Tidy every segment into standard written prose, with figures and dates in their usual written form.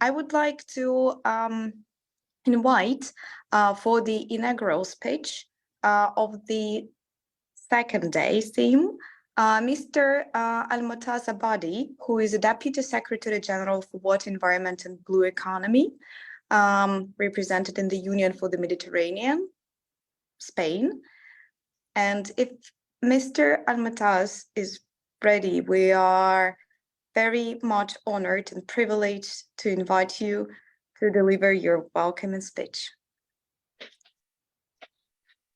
I would like to invite for the inaugural speech of the second day theme, Mr. Almotaz Abadi, who is a Deputy Secretary General for Water, Environment and Blue Economy, represented in the Union for the Mediterranean, Spain. And if Mr. Almotaz is ready, we are very much honored and privileged to invite you to deliver your welcoming speech.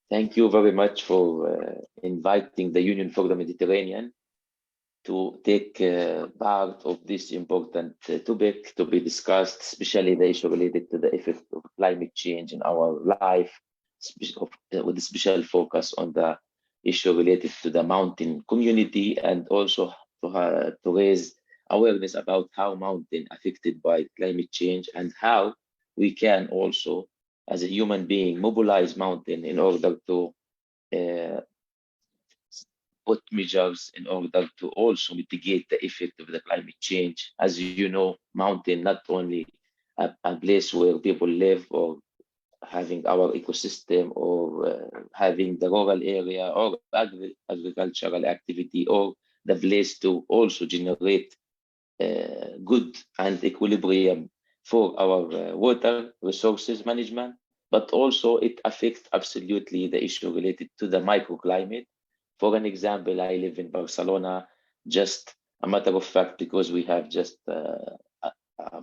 Thank you very much for inviting the Union for the Mediterranean to take part of this important topic to be discussed, especially the issue related to the effect of climate change in our life, with a special focus on the issue related to the mountain community, and also to raise awareness about how mountain affected by climate change and how we can also, as a human being, mobilize mountain in order to put measures in order to also mitigate the effect of the climate change. As you know, mountain not only a place where people live or having our ecosystem or having the rural area or agricultural activity or the place to also generate good and equilibrium for our water resources management, but also it affects absolutely the issue related to the microclimate. For an example, I live in Barcelona, just a matter of fact, because we have just a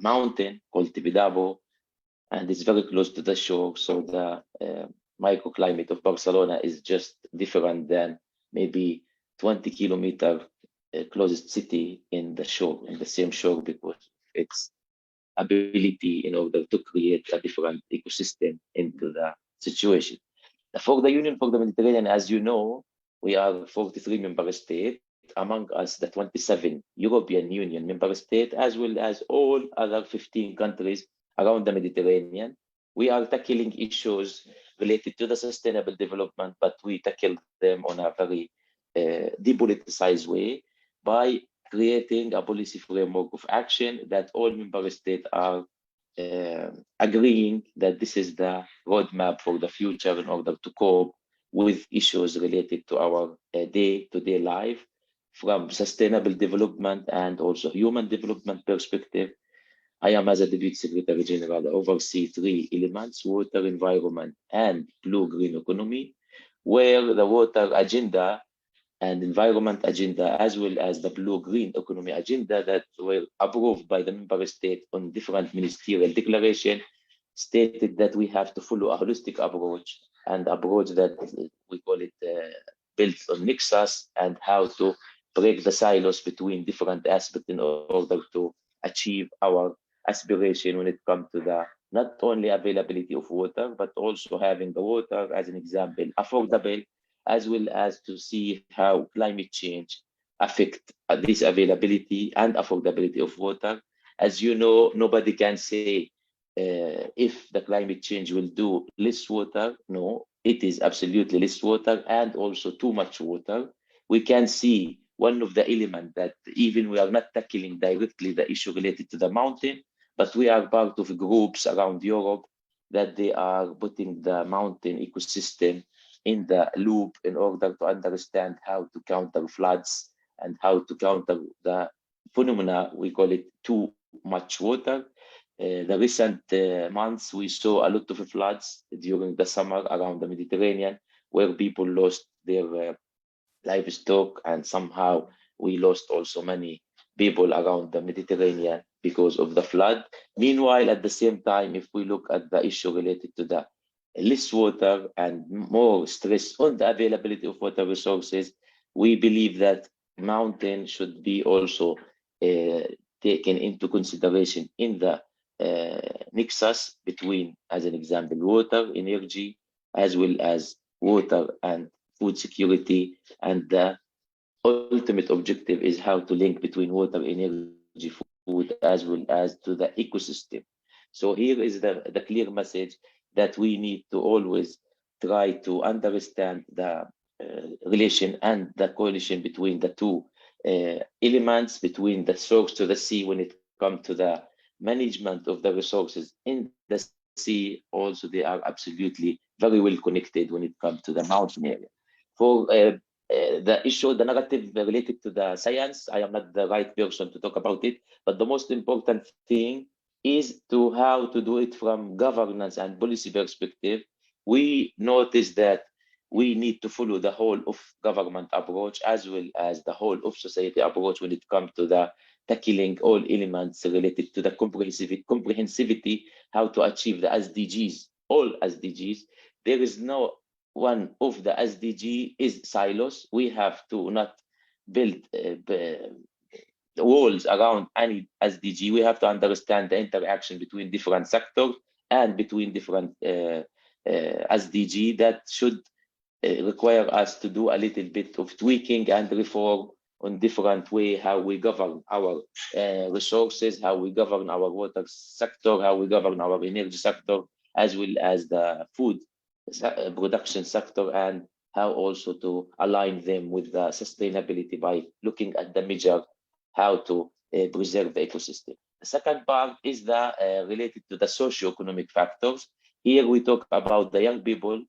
mountain called Tibidabo, and it's very close to the shore. So the microclimate of Barcelona is just different than maybe 20 kilometer closest city in the shore, in the same shore, because its ability in order to create a different ecosystem into the situation. For the Union for the Mediterranean, as you know, we are 43 member states, among us the 27 European Union member states, as well as all other 15 countries around the Mediterranean. We are tackling issues related to the sustainable development, but we tackle them on a very depoliticized way by creating a policy framework of action that all member states are agreeing that this is the roadmap for the future in order to cope with issues related to our day-to-day life from sustainable development and also human development perspective. I am, as a Deputy Secretary General, oversee three elements: water, environment, and blue-green economy, where the water agenda and environment agenda, as well as the blue-green economy agenda that were approved by the member state on different ministerial declaration, stated that we have to follow a holistic approach, and approach that we call it built on nexus, and how to break the silos between different aspects in order to achieve our aspiration when it comes to the not only availability of water, but also having the water, as an example, affordable, as well as to see how climate change affect this availability and affordability of water. As you know, nobody can say if the climate change will do less water. No, it is absolutely less water and also too much water. We can see one of the elements that even we are not tackling directly the issue related to the mountain, but we are part of groups around Europe that they are putting the mountain ecosystem in the loop in order to understand how to counter floods and how to counter the phenomena, we call it too much water. The recent months, we saw a lot of floods during the summer around the Mediterranean, where people lost their livestock, and somehow we lost also many people around the Mediterranean because of the flood. Meanwhile, at the same time, if we look at the issue related to the less water and more stress on the availability of water resources, we believe that mountain should be also taken into consideration in the nexus between, as an example, water, energy, as well as water and food security. And the ultimate objective is how to link between water, energy, food, as well as to the ecosystem. So here is the clear message that we need to always try to understand the relation and the correlation between the two elements, between the source to the sea when it comes to the management of the resources in the sea, also they are absolutely very well connected when it comes to the mountain area. For the issue, the narrative related to the science, I am not the right person to talk about it, but the most important thing is to how to do it from governance and policy perspective. We notice that we need to follow the whole of government approach as well as the whole of society approach when it comes to the tackling all elements related to the comprehensivity, how to achieve the SDGs, all SDGs. There is no one of the SDG is silos. We have to not build walls around any SDG. We have to understand the interaction between different sectors and between different SDG that should require us to do a little bit of tweaking and reform on different way, how we govern our resources, how we govern our water sector, how we govern our energy sector, as well as the food production sector, and how also to align them with the sustainability by looking at the measure how to preserve the ecosystem. The second part is the related to the socio-economic factors. Here we talk about the young people,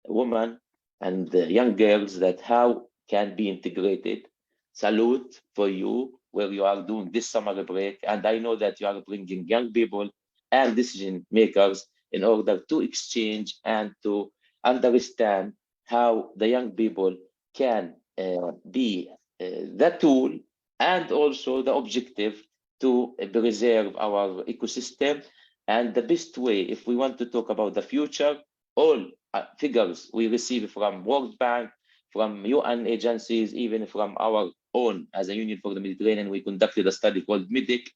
women, and the young girls that how can be integrated. Salute for you where you are doing this summer break, and I know that you are bringing young people and decision makers in order to exchange and to understand how the young people can be the tool and also the objective to preserve our ecosystem. And the best way, if we want to talk about the future, all figures we receive from World Bank, from UN agencies, even from our own as a Union for the Mediterranean, we conducted a study called MIDIC.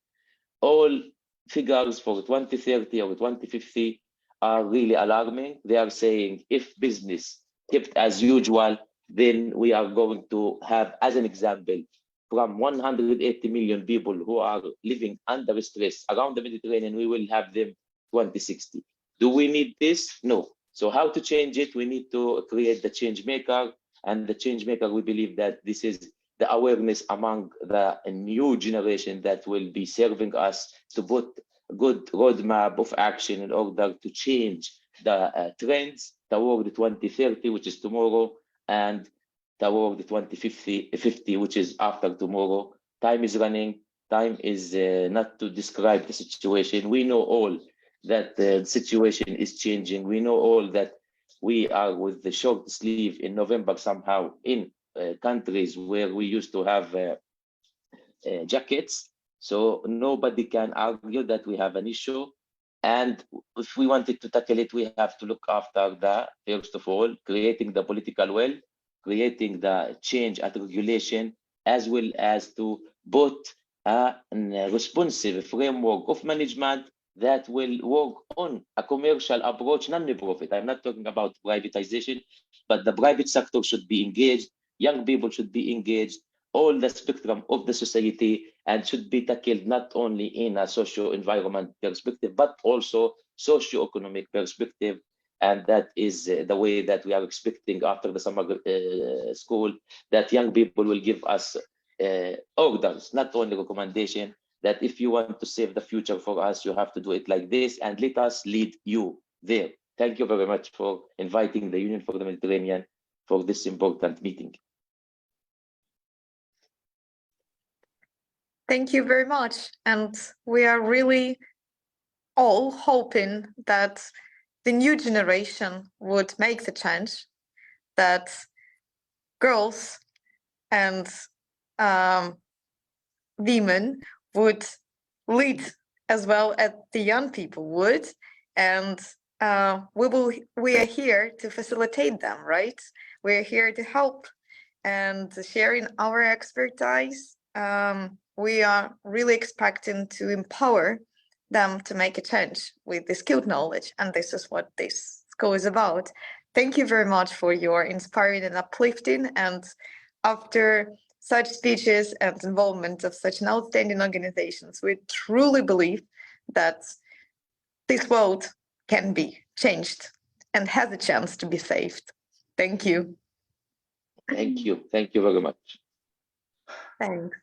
All figures for 2030 or 2050 are really alarming. They are saying if business kept as usual, then we are going to have, as an example, from 180 million people who are living under stress around the Mediterranean, we will have them 2060. Do we need this? No. So how to change it? We need to create the change maker, and the change maker, we believe that this is the awareness among the new generation that will be serving us to put a good roadmap of action in order to change the trends toward 2030, which is tomorrow, and toward 2050, which is after tomorrow. Time is running. Time is not to describe the situation. We know all that the situation is changing. We know all that we are with the short sleeve in November somehow in countries where we used to have jackets. So nobody can argue that we have an issue. And if we wanted to tackle it, we have to look after the, first of all, creating the political will, creating the change at regulation, as well as to put a responsive framework of management that will work on a commercial approach, non-profit. I'm not talking about privatization, but the private sector should be engaged, young people should be engaged, all the spectrum of the society, and should be tackled not only in a socio-environment perspective, but also socio-economic perspective. And that is the way that we are expecting after the summer school, that young people will give us orders, not only recommendation, that if you want to save the future for us, you have to do it like this, and let us lead you there. Thank you very much for inviting the Union for the Mediterranean for this important meeting. Thank you very much. And we are really all hoping that the new generation would make the change, that girls and women would lead as well as the young people would, and we are here to facilitate them, right? We're here to help and sharing our expertise. We are really expecting to empower them to make a change with the skilled knowledge, and this is what this school is about. Thank you very much for your inspiring and uplifting, and after such speeches and involvement of such an outstanding organizations, we truly believe that this world can be changed and has a chance to be saved. Thank you. Thank you. Thank you very much. Thanks.